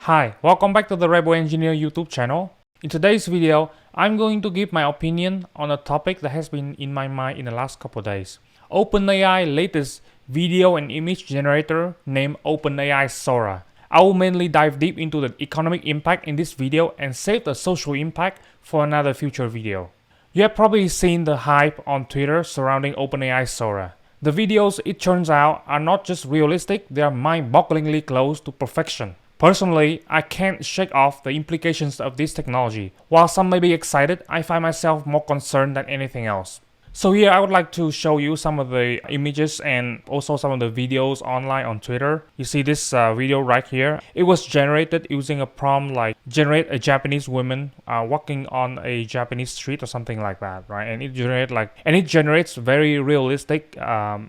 Hi, welcome back to the RebelEngineer YouTube channel. In today's video, I'm going to give my opinion on a topic that has been in my mind in the last couple of days. OpenAI latest video and image generator named OpenAI Sora. I will mainly dive deep into the economic impact in this video and save the social impact for another future video. You have probably seen the hype on Twitter surrounding OpenAI Sora. The videos, it turns out, are not just realistic, they are mind-bogglingly close to perfection. Personally, I can't shake off the implications of this technology. While some may be excited, I find myself more concerned than anything else. So here I would like to show you some of the images and also some of the videos online on Twitter. You see this video right here. It was generated using a prompt like generate a Japanese woman walking on a Japanese street or something like that, right? And it generates very realistic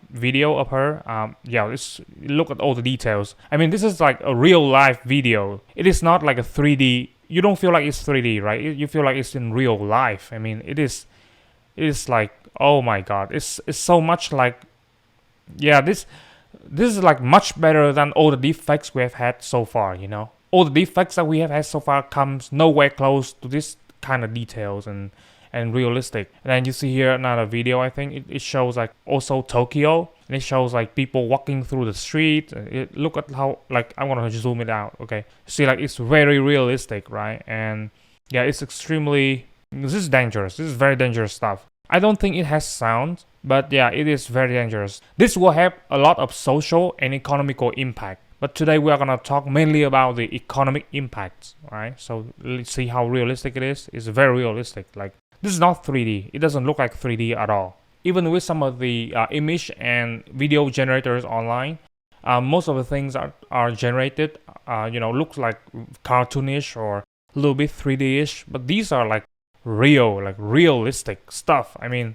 video of her. Look at all the details. I mean, this is like a real life video. It is not like a 3D. You don't feel like it's 3D, right? You feel like it's in real life. I mean, it is like, oh my god, it's so much like, yeah, this is like much better than all the deepfakes we have had so far, you know. All the deepfakes that we have had so far comes nowhere close to this kind of details and realistic. And then you see here another video. I think it shows like also Tokyo, and it shows like people walking through the street. Look at how, like, I want to zoom it out. Okay, see, like, it's very realistic, right? And yeah, it's extremely, this is dangerous. This is very dangerous stuff. I don't think it has sound, but yeah, it is very dangerous. This will have a lot of social and economical impact. But today we are going to talk mainly about the economic impacts, right? So let's see how realistic it is. It's very realistic. Like, this is not 3D. It doesn't look like 3D at all. Even with some of the image and video generators online, most of the things are generated, looks like cartoonish or a little bit 3D-ish. But these are like real, like realistic stuff. I mean,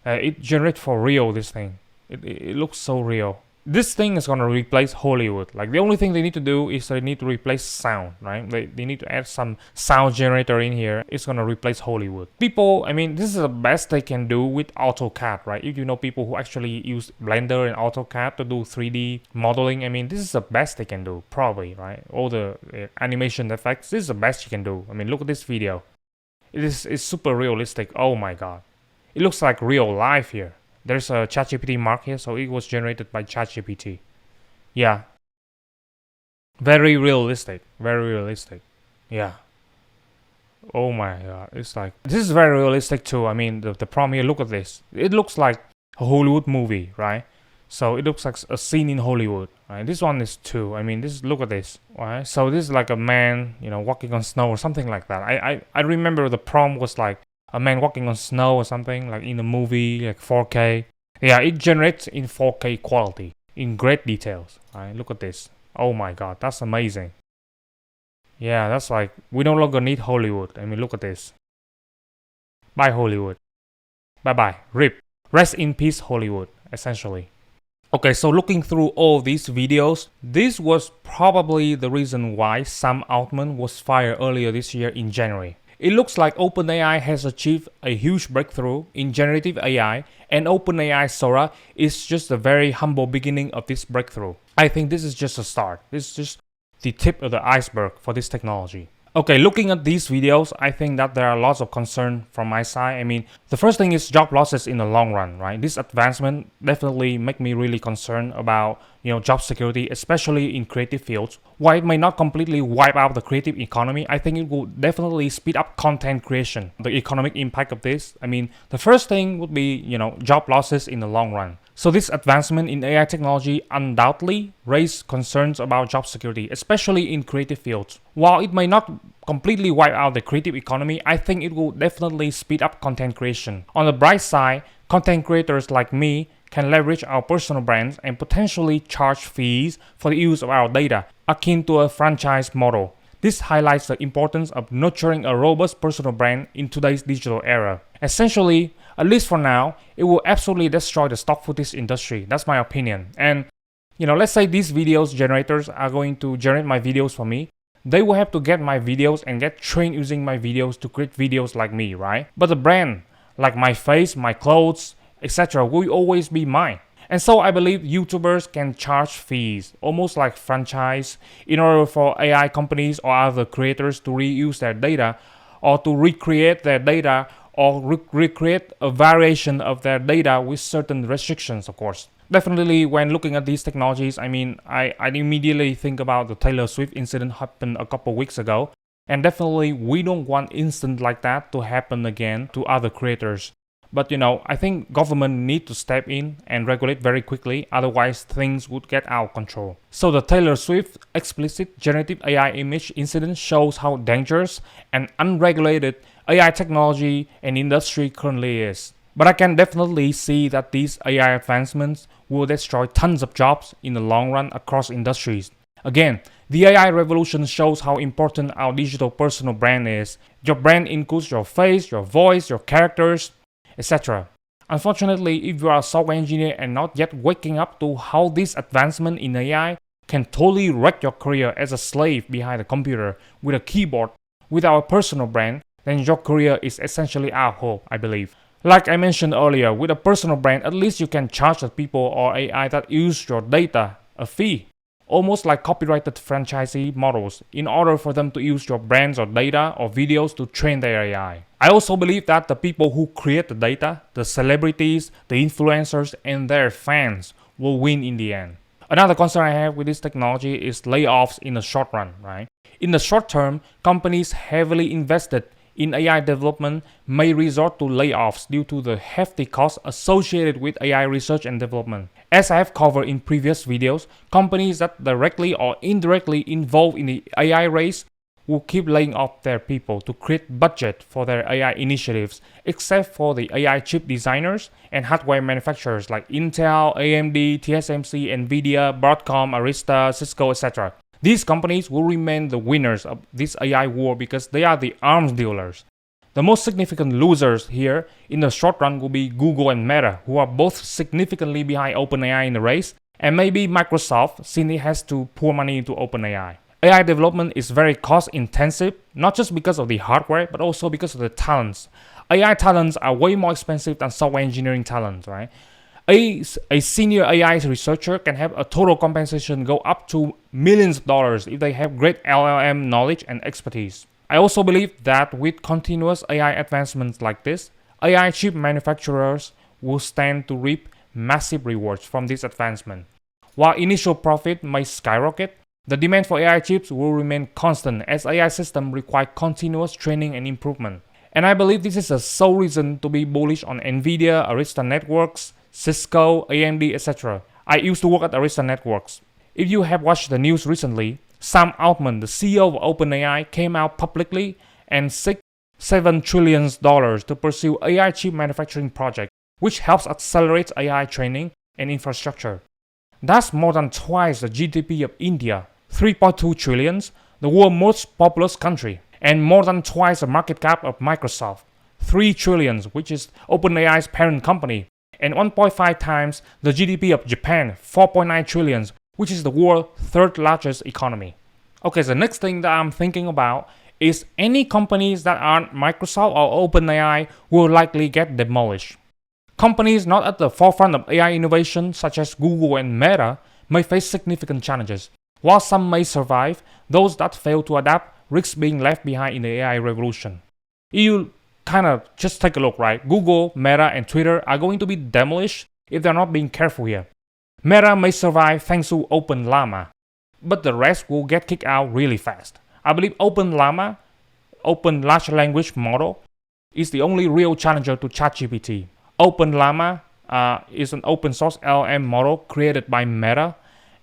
it generates for real, this thing. It looks so real. This thing is gonna replace Hollywood. Like, the only thing they need to do is they need to replace sound, right? They need to add some sound generator in here. It's gonna replace Hollywood. People, I mean, this is the best they can do with AutoCAD, right? If you know people who actually use Blender and AutoCAD to do 3D modeling, I mean, this is the best they can do, probably, right? All the animation effects, this is the best you can do. I mean, look at this video. It's super realistic. Oh my god. It looks like real life here. There's a ChatGPT mark here, so it was generated by ChatGPT. Yeah. Very realistic. Very realistic. Yeah. Oh my god. It's like, this is very realistic too. I mean, the prompt here, look at this. It looks like a Hollywood movie, right? So it looks like a scene in Hollywood, right? This one is too. I mean, look at this, right? So this is like a man, walking on snow or something like that. I remember the prompt was like a man walking on snow or something, like in a movie, like 4K. Yeah, it generates in 4K quality, in great details, right? Look at this. Oh my god, that's amazing. Yeah, that's like, we no longer need Hollywood. I mean, look at this. Bye, Hollywood. Bye-bye. RIP. Rest in peace, Hollywood, essentially. Okay, so looking through all these videos, this was probably the reason why Sam Altman was fired earlier this year in January. It looks like OpenAI has achieved a huge breakthrough in generative AI, and OpenAI Sora is just the very humble beginning of this breakthrough. I think this is just a start. This is just the tip of the iceberg for this technology. Okay, looking at these videos, I think that there are lots of concern from my side. I mean, the first thing is job losses in the long run, right? This advancement definitely make me really concerned about, job security, especially in creative fields. While it may not completely wipe out the creative economy, I think it will definitely speed up content creation. The economic impact of this, I mean, the first thing would be, job losses in the long run. So this advancement in AI technology undoubtedly raised concerns about job security, especially in creative fields. While it may not completely wipe out the creative economy, I think it will definitely speed up content creation. On the bright side, content creators like me can leverage our personal brands and potentially charge fees for the use of our data, akin to a franchise model. This highlights the importance of nurturing a robust personal brand in today's digital era. Essentially, at least for now, it will absolutely destroy the stock footage industry. That's my opinion. And, let's say these videos generators are going to generate my videos for me. They will have to get my videos and get trained using my videos to create videos like me, right? But the brand, like my face, my clothes, etc., will always be mine. And so I believe YouTubers can charge fees, almost like franchise, in order for AI companies or other creators to reuse their data or to recreate their data or recreate a variation of their data with certain restrictions, of course. Definitely, when looking at these technologies, I immediately think about the Taylor Swift incident happened a couple weeks ago. And definitely, we don't want incident like that to happen again to other creators. But I think government need to step in and regulate very quickly, otherwise things would get out of control. So the Taylor Swift explicit generative AI image incident shows how dangerous and unregulated AI technology and industry currently is. But I can definitely see that these AI advancements will destroy tons of jobs in the long run across industries. Again, the AI revolution shows how important our digital personal brand is. Your brand includes your face, your voice, your characters, etc. Unfortunately, if you are a software engineer and not yet waking up to how this advancement in AI can totally wreck your career as a slave behind a computer with a keyboard without a personal brand, then your career is essentially out of hope, I believe. Like I mentioned earlier, with a personal brand, at least you can charge the people or AI that use your data a fee, almost like copyrighted franchisee models, in order for them to use your brands or data or videos to train their AI. I also believe that the people who create the data, the celebrities, the influencers, and their fans will win in the end. Another concern I have with this technology is layoffs in the short run, right? In the short term, companies heavily invested in AI development may resort to layoffs due to the hefty costs associated with AI research and development. As I have covered in previous videos, companies that directly or indirectly involved in the AI race will keep laying off their people to create budget for their AI initiatives, except for the AI chip designers and hardware manufacturers like Intel, AMD, TSMC, Nvidia, Broadcom, Arista, Cisco, etc. These companies will remain the winners of this AI war because they are the arms dealers. The most significant losers here in the short run will be Google and Meta, who are both significantly behind OpenAI in the race, and maybe Microsoft, since it has to pour money into OpenAI. AI development is very cost intensive, not just because of the hardware, but also because of the talents. AI talents are way more expensive than software engineering talents, right? A senior AI researcher can have a total compensation go up to millions of dollars if they have great LLM knowledge and expertise. I also believe that with continuous AI advancements like this, AI chip manufacturers will stand to reap massive rewards from this advancement. While initial profit may skyrocket, the demand for AI chips will remain constant as AI systems require continuous training and improvement. And I believe this is a sole reason to be bullish on Nvidia, Arista Networks, Cisco, AMD, etc. I used to work at Arista Networks. If you have watched the news recently, Sam Altman, the CEO of OpenAI, came out publicly and seek $7 trillion to pursue AI chip manufacturing project, which helps accelerate AI training and infrastructure. That's more than twice the GDP of India, 3.2 trillion, the world's most populous country, and more than twice the market cap of Microsoft, 3 trillion, which is OpenAI's parent company, and 1.5 times the GDP of Japan, 4.9 trillion, which is the world's third largest economy. Okay, so the next thing that I'm thinking about is any companies that aren't Microsoft or OpenAI will likely get demolished. Companies not at the forefront of AI innovation, such as Google and Meta, may face significant challenges. While some may survive, those that fail to adapt risk being left behind in the AI revolution. You kind of just take a look, right? Google, Meta, and Twitter are going to be demolished if they're not being careful here. Meta may survive thanks to OpenLlama, but the rest will get kicked out really fast. I believe OpenLlama, Open Large Language Model, is the only real challenger to ChatGPT. OpenLlama is an open source LLM model created by Meta,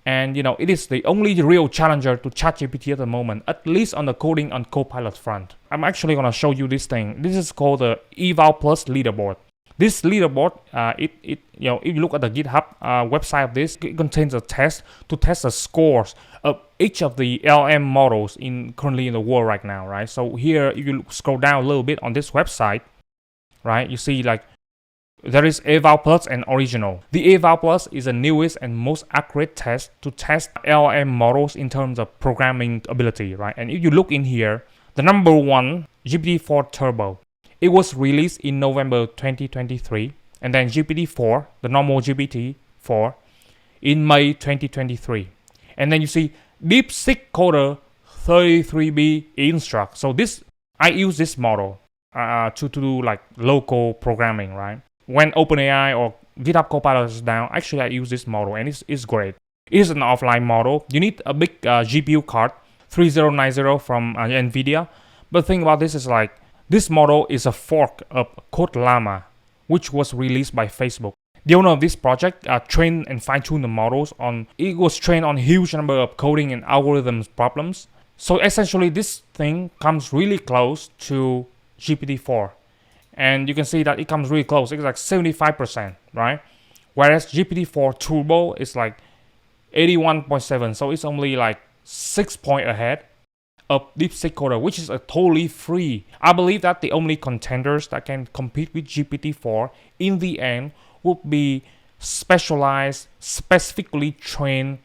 and it is the only real challenger to ChatGPT at the moment, at least on the coding and Copilot front. I'm actually going to show you this thing. This is called the Eval Plus leaderboard. This leaderboard, if you look at the GitHub website of this, it contains a test to test the scores of each of the LM models currently in the world right now, right? So here, if you scroll down a little bit on this website, right, you see like there is Eval Plus and Original. The Eval Plus is the newest and most accurate test to test LM models in terms of programming ability, right? And if you look in here, the number one, GPT-4 Turbo. It was released in November 2023, and then GPT-4, the normal GPT, GPT-4 in May 2023. And then you see DeepSeek Coder 33B Instruct. So this, I use this model to do like local programming, right? When OpenAI or GitHub Copilot is down, actually I use this model and it's great. It is an offline model. You need a big GPU card, 3090 from NVIDIA. But the thing about this is like, this model is a fork of Code Llama, which was released by Facebook. The owner of this project trained and fine-tuned the models on, it was trained on a huge number of coding and algorithms problems. So essentially this thing comes really close to GPT-4. And you can see that it comes really close. It's like 75%, right? Whereas GPT-4 Turbo is like 81.7. So it's only like 6 points ahead of DeepSeek Coder, which is a totally free. I believe that the only contenders that can compete with GPT-4 in the end would be specialized, specifically trained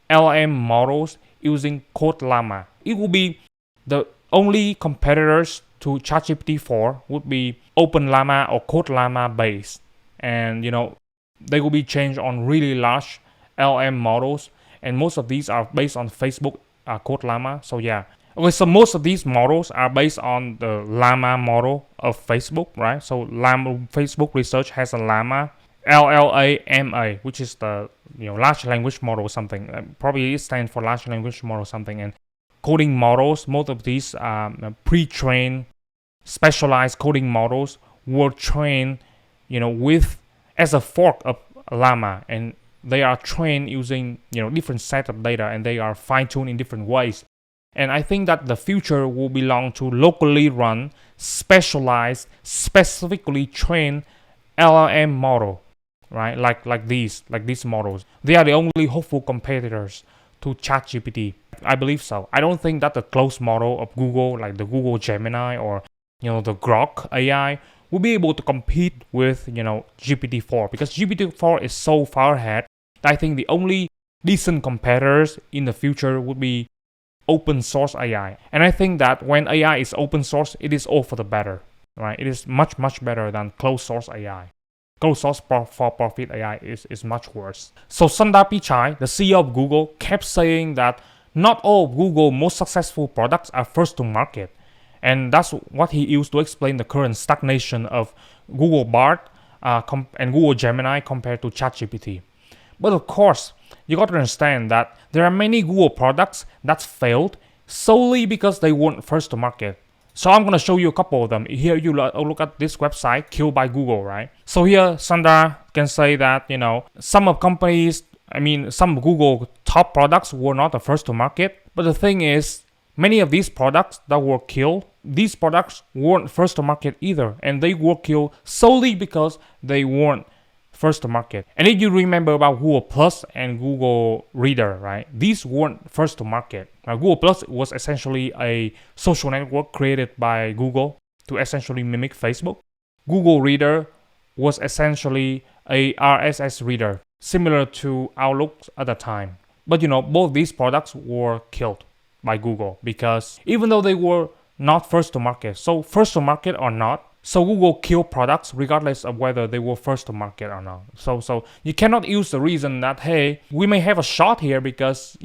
LM models using Code Llama. It will be the only competitors to ChatGPT-4 would be OpenLlama or Code Llama based, and they will be changed on really large LM models, and most of these are based on Facebook Code Llama. So yeah, okay, so most of these models are based on the Llama model of Facebook, right? So Facebook research has a Llama, LLAMA, which is the large language model or something. Probably it stands for large language model or something. And coding models, most of these pre-trained, specialized coding models were trained, with as a fork of Llama, and they are trained using different set of data, and they are fine-tuned in different ways. And I think that the future will belong to locally run, specialized, specifically trained LLM model, right? Like these models. They are the only hopeful competitors to ChatGPT. I believe so. I don't think that the closed model of Google, like the Google Gemini or the Grok AI, will be able to compete with GPT-4, because GPT-4 is so far ahead. I think the only decent competitors in the future would be open source AI. And I think that when AI is open source, it is all for the better, right? It is much better than closed source AI. Closed source for profit AI is much worse. So Sundar Pichai, the CEO of Google, kept saying that not all of Google's most successful products are first to market. And that's what he used to explain the current stagnation of Google Bard and Google Gemini compared to ChatGPT. But of course, you got to understand that there are many Google products that failed solely because they weren't first to market. So I'm going to show you a couple of them. Here you look at this website, Killed by Google, right? So here Sundar can say that, some Google top products were not the first to market. But the thing is, many of these products that were killed, these products weren't first to market either. And they were killed solely because they weren't first to market. And if you remember about Google Plus and Google Reader, right? These weren't first to market. Google Plus was essentially a social network created by Google to essentially mimic Facebook. Google Reader was essentially a RSS reader, similar to Outlook at the time. But both these products were killed by Google because even though they were not first to market, so first to market or not, so Google killed products regardless of whether they were first to market or not. So you cannot use the reason that, hey, we may have a shot here because,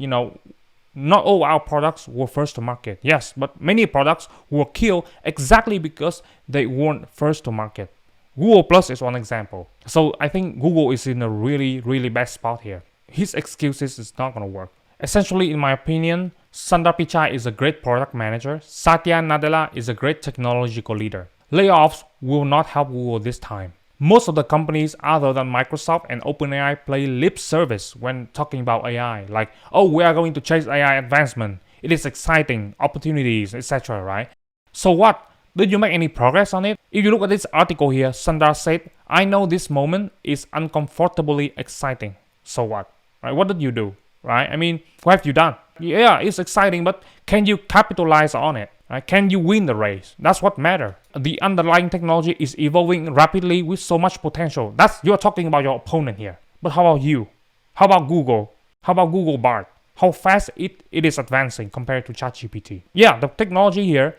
not all our products were first to market. Yes, but many products were killed exactly because they weren't first to market. Google Plus is one example. So I think Google is in a really bad spot here. His excuses is not going to work. Essentially, in my opinion, Sundar Pichai is a great product manager. Satya Nadella is a great technological leader. Layoffs will not help Google this time. Most of the companies other than Microsoft and OpenAI play lip service when talking about AI. Like, oh, we are going to chase AI advancement. It is exciting, opportunities, etc., right? So what? Did you make any progress on it? If you look at this article here, Sundar said, I know this moment is uncomfortably exciting. So what? Right? What did you do? Right? I mean, what have you done? Yeah, it's exciting, but can you capitalize on it? Right? Can you win the race? That's what matters. The underlying technology is evolving rapidly with so much potential. You're talking about your opponent here. But how about you? How about Google? How about Google Bard? How fast it is advancing compared to ChatGPT? Yeah, the technology here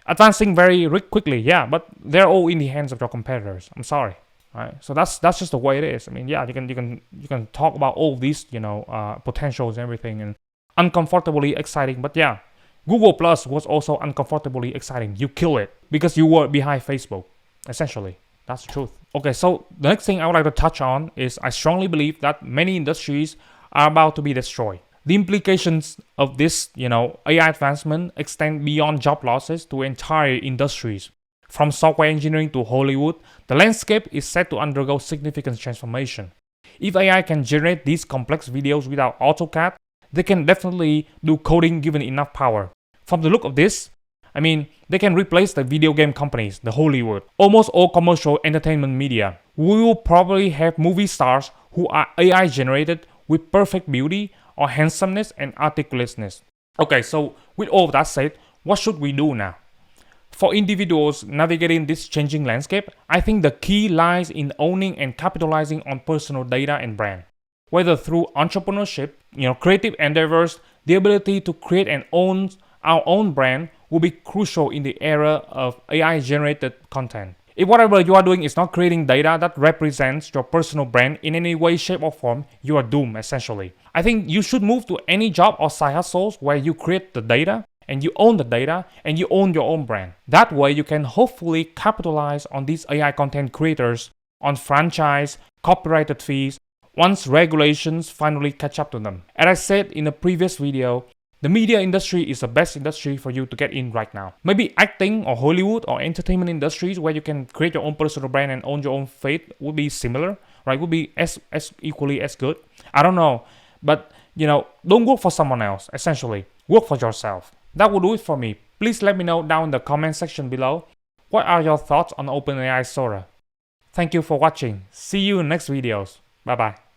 advancing very quickly. Yeah, but they're all in the hands of your competitors. I'm sorry. right? So that's just the way it is. I mean, yeah, you can talk about all these, potentials and everything, and uncomfortably exciting. But yeah, Google Plus was also uncomfortably exciting. You kill it because you were behind Facebook, essentially. That's the truth. Okay, so the next thing I would like to touch on is I strongly believe that many industries are about to be destroyed. The implications of this, AI advancement extend beyond job losses to entire industries. From software engineering to Hollywood, the landscape is set to undergo significant transformation. If AI can generate these complex videos without AutoCAD, they can definitely do coding given enough power. From the look of this, I mean, they can replace the video game companies, the Hollywood, almost all commercial entertainment media. We will probably have movie stars who are AI generated with perfect beauty or handsomeness and articulateness. Okay, so with all of that said, what should we do now? For individuals navigating this changing landscape, I think the key lies in owning and capitalizing on personal data and brand. Whether through entrepreneurship, creative endeavors, the ability to create and own our own brand will be crucial in the era of AI-generated content. If whatever you are doing is not creating data that represents your personal brand in any way, shape, or form, you are doomed, essentially. I think you should move to any job or side hustles where you create the data, and you own the data, and you own your own brand. That way, you can hopefully capitalize on these AI content creators on franchise, copyrighted fees, once regulations finally catch up to them. As I said in a previous video, the media industry is the best industry for you to get in right now. Maybe acting or Hollywood or entertainment industries where you can create your own personal brand and own your own fate would be similar, right? Would be as equally as good. I don't know. But, don't work for someone else, essentially. Work for yourself. That will do it for me. Please let me know down in the comment section below. What are your thoughts on OpenAI Sora? Thank you for watching. See you in next videos. Bye bye.